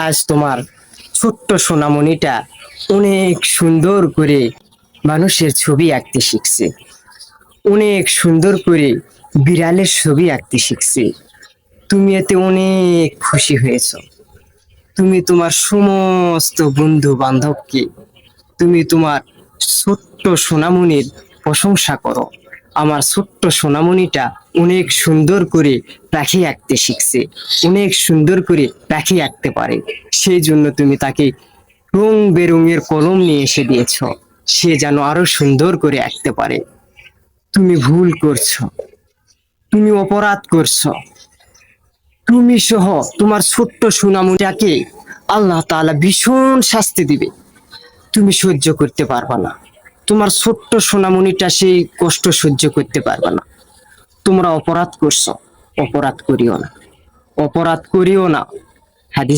আজ তোমার ছোট্ট সোনামণিটা অনেক সুন্দর করে মানুষের ছবি আঁকতে শিখছে, অনেক সুন্দর করে বিড়ালের ছবি আঁকতে শিখছে। তুমি এতে অনেক খুশি হয়েছ। তুমি তোমার সমস্ত বন্ধু বান্ধবকে তুমি তোমার ছোট্ট সোনামণির প্রশংসা করো। আমার ছোট্ট সোনামণিটা অনেক সুন্দর করে পাখি আঁকতে শিখছে, অনেক সুন্দর করে পাখি আঁকতে পারে। সেই জন্য তুমি তাকে রং বেরঙের কলম নিয়ে এসে দিয়েছ, সে যেন আরো সুন্দর করে আঁকতে পারে। তুমি ভুল করছো, তুমি অপরাধ করছো। তুমি সহ তোমার ছোট্ট সোনামণিটাকে আল্লাহ তাআলা ভীষণ শাস্তি দিবে। তুমি সহ্য করতে পারবা না, তোমার ছোট্ট সোনামণিটা সেই কষ্ট সহ্য করতে পারবে না। তোমরা অপরাধ করছো, অপরাধ করিও না, অপরাধ করিও না।